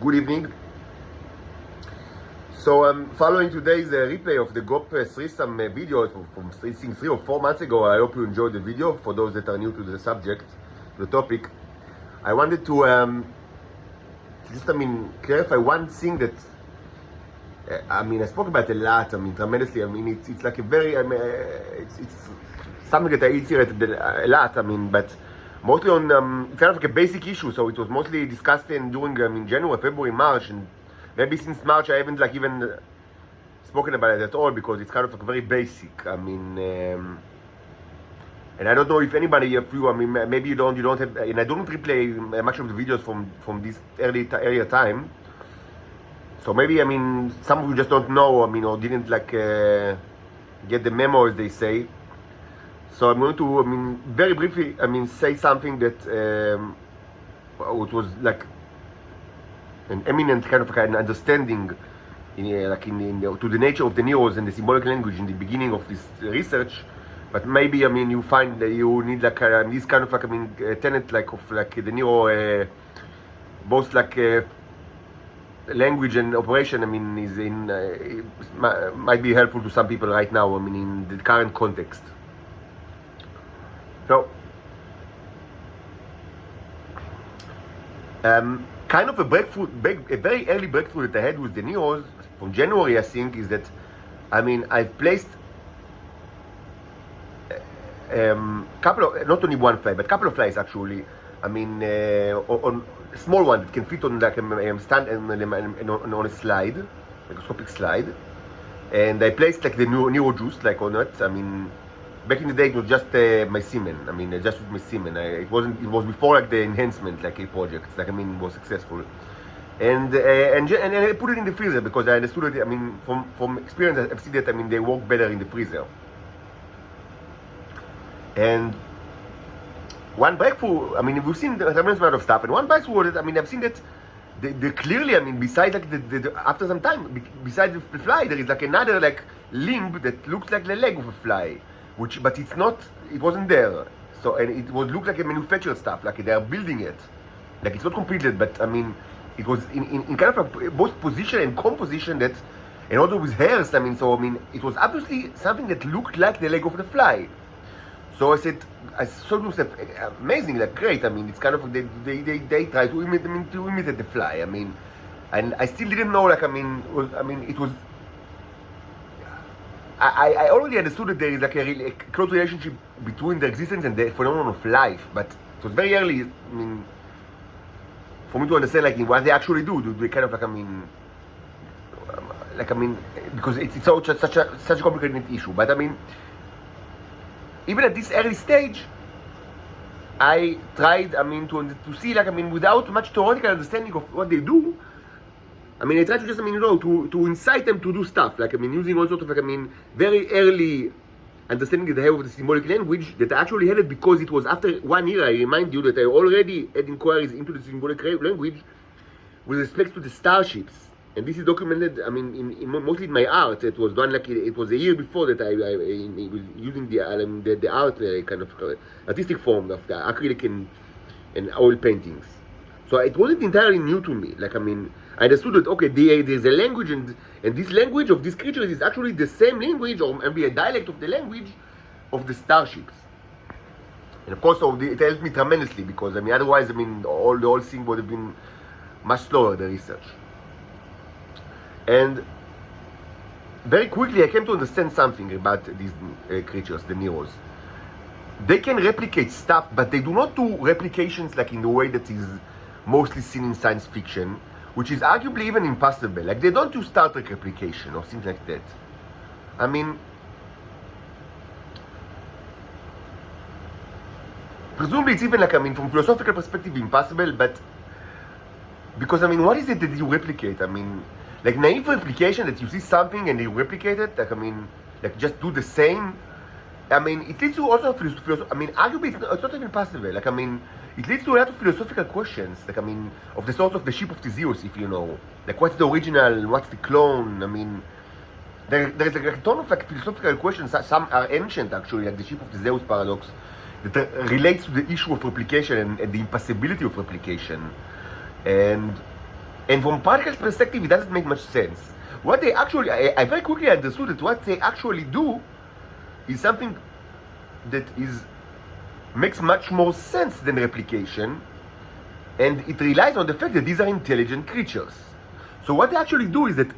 Good evening. So I'm following today's replay of the GOP threesome video from I think 3 or 4 months ago. I hope you enjoyed the video. For those that are new to the subject, the topic, I wanted to clarify one thing that I spoke about a lot. Tremendously. It's like a very it's something that I iterated a lot. But mostly on kind of like a basic issue. So it was mostly discussed during January, February, March, and maybe since March I haven't even spoken about it at all because it's kind of like very basic. And I don't know if anybody of you, maybe you don't have, and I don't replay much of the videos from this earlier time. So maybe some of you just don't know, or didn't get the memo, as they say. So I'm going to, very briefly, say something that it was like an eminent kind of an understanding to the nature of the neros and the symbolic language in the beginning of this research. But maybe you find that you need this kind of tenet of the nero, both language and operation. Is in might be helpful to some people right now. In the current context. So, kind of a very early breakthrough that I had with the neros from January, I think, is that I've placed couple of, not only one fly, but couple of flies actually. On a small one that can fit on a stand and on a slide, microscopic slide, and I placed the nero juice on it. Back in the day, it was just my semen. Just with my semen. It was before the enhancement project. Was successful, and I put it in the freezer because I understood that. From experience, I've seen that. They work better in the freezer. And one breakthrough. We've seen a tremendous amount of stuff, and one breakthrough that I've seen that. They clearly, besides after some time, besides the fly, there is another limb that looks like the leg of a fly. But it's not. It wasn't there. So and it looked like a manufactured stuff. They are building it. It's not completed. But it was in kind of both position and composition that, and also with hairs. It was obviously something that looked like the leg of the fly. So I saw to myself, amazing, great. It's kind of they try to imitate the fly. And I still didn't know. It was. I already understood that there is a close relationship between the existence and the phenomenon of life, but it was very early. For me to understand what they actually do they kind of because it's such a complicated issue. But even at this early stage, I tried to see without much theoretical understanding of what they do. I tried to just, to incite them to do stuff, using all sorts of, very early understanding that I have of the symbolic language, that I actually had it because it was after 1 year. I remind you that I already had inquiries into the symbolic language with respect to the starships. And this is documented, mostly in my art. It was done it was a year before that I was using the art kind of artistic form of the acrylic and oil paintings. So it wasn't entirely new to me. I understood that, okay, there's a language, and this language of these creatures is actually the same language, or maybe a dialect of the language of the starships. And of course, it helped me tremendously, because, otherwise, the whole thing would have been much slower, the research. And very quickly, I came to understand something about these creatures, the neros. They can replicate stuff, but they do not do replications in the way that is mostly seen in science fiction, which is arguably even impossible. They don't do Star Trek replication or things like that. Presumably it's even from philosophical perspective impossible, but because what is it that you replicate? Naive replication, that you see something and you replicate it, just do the same. It leads to also arguably it's not even possible. It leads to a lot of philosophical questions, of the sort of the ship of Theseus, if you know. What's the original, what's the clone? There's a ton of philosophical questions. Some are ancient, actually, the ship of Theseus paradox, that relates to the issue of replication and the impossibility of replication. And And from practical perspective, it doesn't make much sense. What they actually, I very quickly understood that what they actually do is something that makes much more sense than replication, and it relies on the fact that these are intelligent creatures. So what they actually do is that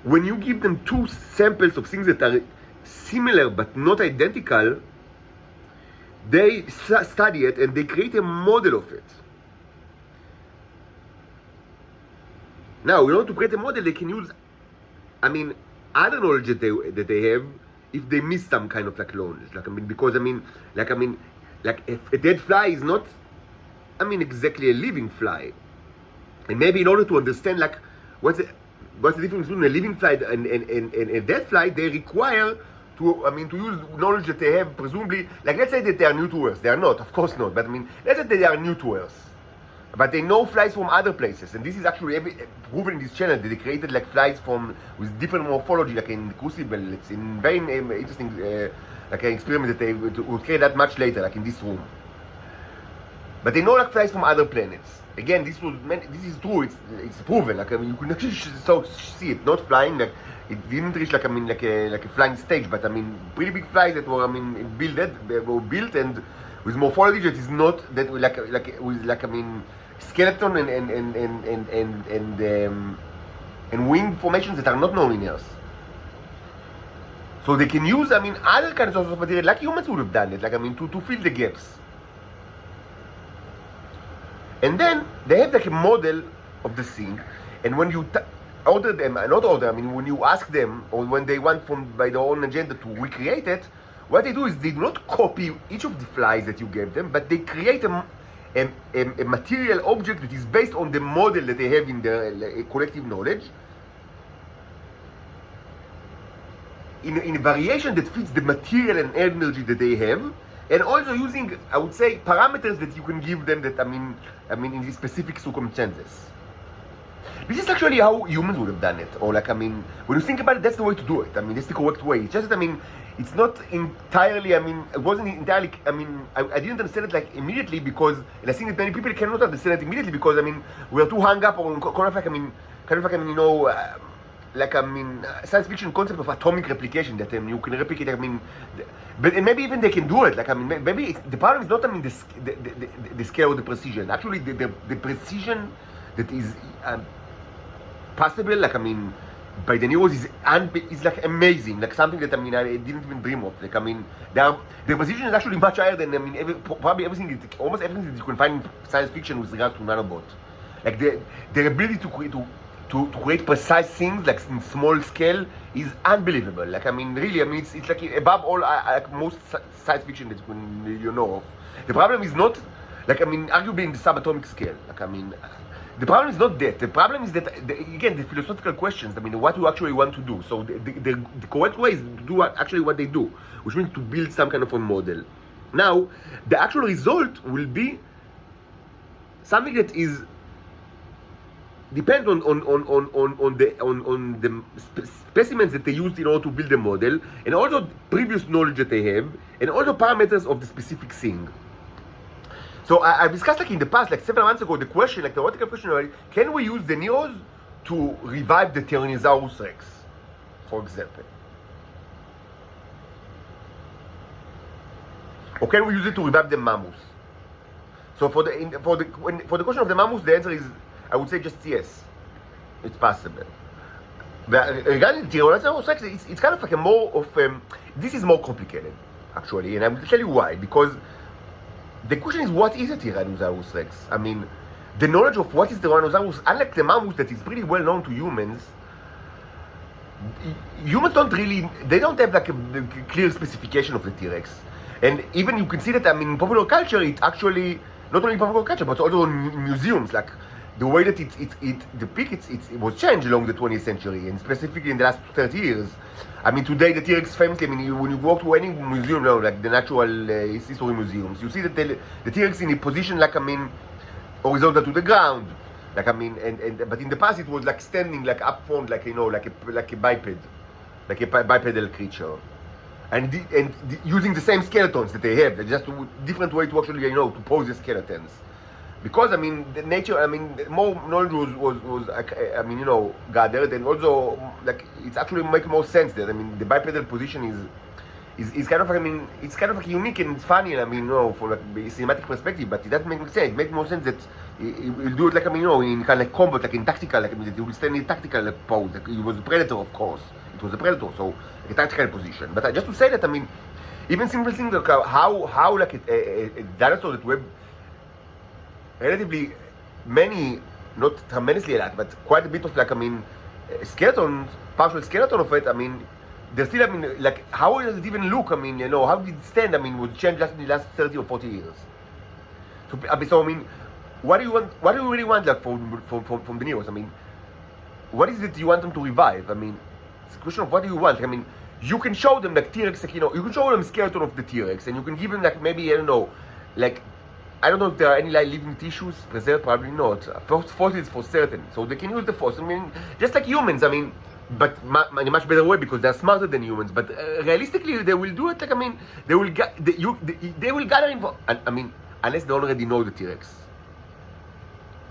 when you give them two samples of things that are similar but not identical, they study it and they create a model of it. Now, in order to create a model, they can use, other knowledge that they have if they miss some kind of knowledge. If a dead fly is not, exactly a living fly. And maybe in order to understand, what's the difference between a living fly and a dead fly, they require to use knowledge that they have, presumably, let's say that they are new to Earth. They are not, of course not, but let's say that they are new to Earth. But they know flies from other places, and this is actually proven in this channel that they created flies with different morphology, in Crucible. It's in very interesting, an experiment that they will create that much later, in this room. But they know flies from other planets. Again, this is true. It's proven. You can actually see it, not flying. It didn't reach like a flying stage, but pretty big flies that were built and with morphology that is not that with skeleton and wing formations that are not known in Earth. So they can use other kinds of material like humans would have done it, to fill the gaps. And then they have a model of the thing, and when you order them, when you ask them, or when they want by their own agenda to recreate it, what they do is they do not copy each of the flies that you gave them, but they create a material object that is based on the model that they have in their collective knowledge, in a variation that fits the material and energy that they have, and also using, I would say, parameters that you can give them that, in these specific circumstances. This is actually how humans would have done it, or when you think about it, that's the way to do it. That's the correct way. It's just that, it's not entirely, it wasn't entirely, I didn't understand it immediately because, and I think that many people cannot understand it immediately because, we are too hung up on science fiction concept of atomic replication that you can replicate. But and maybe even they can do it. Maybe the problem is not the scale or the precision. Actually, the precision that is possible. By the neurons is amazing. Something that I didn't even dream of. The precision is actually much higher than probably almost everything that you can find in science fiction with regards to nanobot. Their ability to create precise things in small scale is unbelievable. Really, it's above all most science fiction that you know of. The problem is not arguably in the subatomic scale. The problem is not that. The problem is that again the philosophical questions. What you actually want to do. So the correct way is to do actually what they do, which means to build some kind of a model. Now, the actual result will be something that is depends on the specimens that they used in order to build the model, and also previous knowledge that they have, and also parameters of the specific thing. So I've discussed in the past, several months ago, the question, theoretical question, can we use the neos to revive the Tyrannosaurus Rex, for example? Or can we use it to revive the mammoth? So for the question of the mammoth, the answer is, I would say just yes, it's possible. But regarding the Tyrannosaurus Rex, it's kind of this is more complicated, actually, and I'll tell you why. Because the question is, what is a Tyrannosaurus Rex? The knowledge of what is the Tyrannosaurus, unlike the mammoth that is pretty well known to humans, humans don't have a clear specification of the T-Rex. And even you can see that, in popular culture, it actually, not only in popular culture, but also in museums, the way that it depicts it was changed along the 20th century, and specifically in the last 30 years. Today the T-Rex famously, when you go to any museum now, the natural history museums, you see that the T-Rex in a position horizontal to the ground. But in the past it was standing up front, like a biped, like a bipedal creature. And using the same skeletons that they have, just a different way to actually, to pose the skeletons. because I mean the nature, I mean more knowledge was I mean gathered, and also like it's actually make more sense that I mean the bipedal position is kind of, I mean, it's kind of like unique and it's funny, and I mean, for like a cinematic perspective, but it doesn't make sense. It makes more sense that he'll do it like, I mean, in kind of like combat, like in tactical, like I mean, he will stand in tactical pose. Like he was a predator, of course. It was a predator, so like a tactical position. But just to say that, I mean, even simple things like how like a dinosaur that were relatively many, not tremendously a lot, but quite a bit of like, I mean, skeleton, partial skeleton of it, I mean, there's still, I mean, like, how does it even look? I mean, how did it stand? I mean, would it change just in the last 30 or 40 years? So, I mean, what do you want? What do you really want, like, from the Neos? I mean, what is it you want them to revive? I mean, it's a question of what do you want? I mean, you can show them like T-Rex, like, you can show them skeleton of the T-Rex, and you can give them like maybe, I don't know, like, I don't know if there are any like living tissues preserved, probably not. Fossils for certain, so they can use the fossils. I mean, just like humans. I mean. But in a much better way because they're smarter than humans. But realistically, they will do it like, I mean, they will gather info. I mean, unless they already know the T-Rex,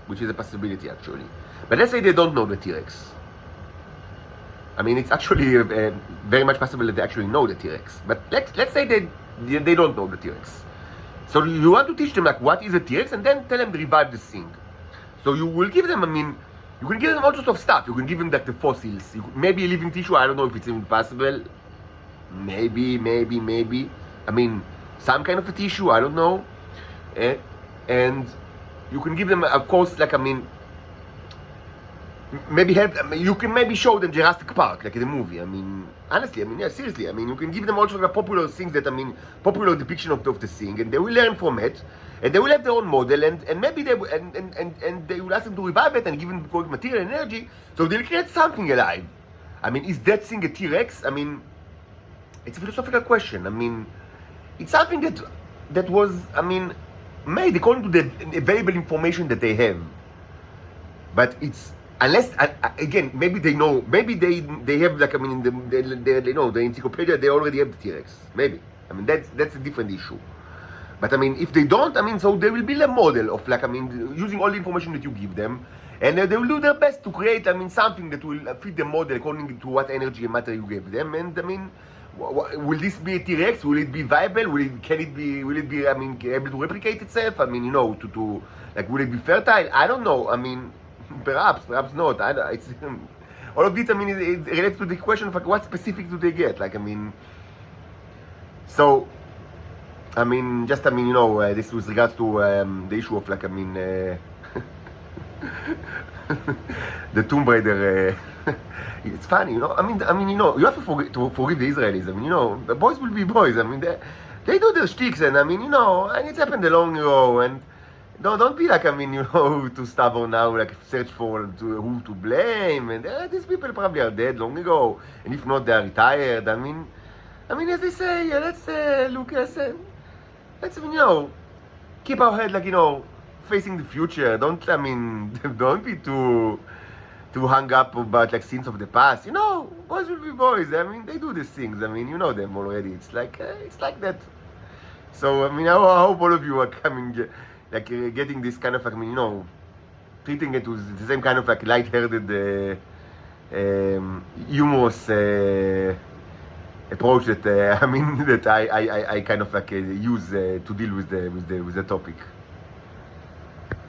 which is a possibility actually. But let's say they don't know the T-Rex. I mean, it's actually very much possible that they actually know the T-Rex. But let's say they don't know the T-Rex. So you want to teach them like what is a T-Rex, and then tell them to revive this thing. So you will give them, I mean. You can give them all sorts of stuff. You can give them like the fossils. Maybe a living tissue. I don't know if it's even possible. Maybe. I mean, some kind of a tissue. I don't know. And you can give them, of course, like, I mean, maybe help. I mean, you can maybe show them Jurassic Park, like in the movie. I mean, honestly, I mean, yeah, seriously. I mean, you can give them also like popular things that, I mean, popular depiction of the thing, and they will learn from it. And they will have their own model, and maybe they will ask them to revive it and give them correct material and energy, so they'll create something alive. I mean, is that thing a T-Rex? I mean, it's a philosophical question. I mean, it's something that was, I mean, made according to the available information that they have. But it's, unless, again, maybe they know, maybe they have, like, I mean, they know, the encyclopedia, they already have the T-Rex. Maybe. I mean, that's a different issue. But I mean, if they don't, I mean, so they will build a model of like, I mean, using all the information that you give them, and they will do their best to create, I mean, something that will fit the model according to what energy and matter you gave them. And I mean, will this be a T-Rex? Will it be viable? Will it be, I mean, able to replicate itself? I mean, to like, will it be fertile? I don't know. I mean, perhaps not. It's all of this, I mean, it relates to the question of like, what specific do they get? Like, I mean, so. I mean, just, I mean, this with regards to the issue of, like, I mean, the Tomb Raider, it's funny, I mean, you have to forgive the Israelis. I mean, the boys will be boys. I mean, they do their shticks, and I mean, and it's happened a long ago, and don't be like, I mean, too stubborn now, like, search for who to blame, and these people probably are dead long ago, and if not, they are retired. I mean, as they say, let's look, let's, keep our head, like, facing the future. Don't be too hung up about, like, scenes of the past. Boys will be boys. I mean, they do these things. I mean, you know them already. It's like that. So, I mean, I hope all of you are coming, like, getting this kind of, like, I mean, treating it with the same kind of, like, light-hearted, humorous, approach that I mean that I kind of like use to deal with the topic.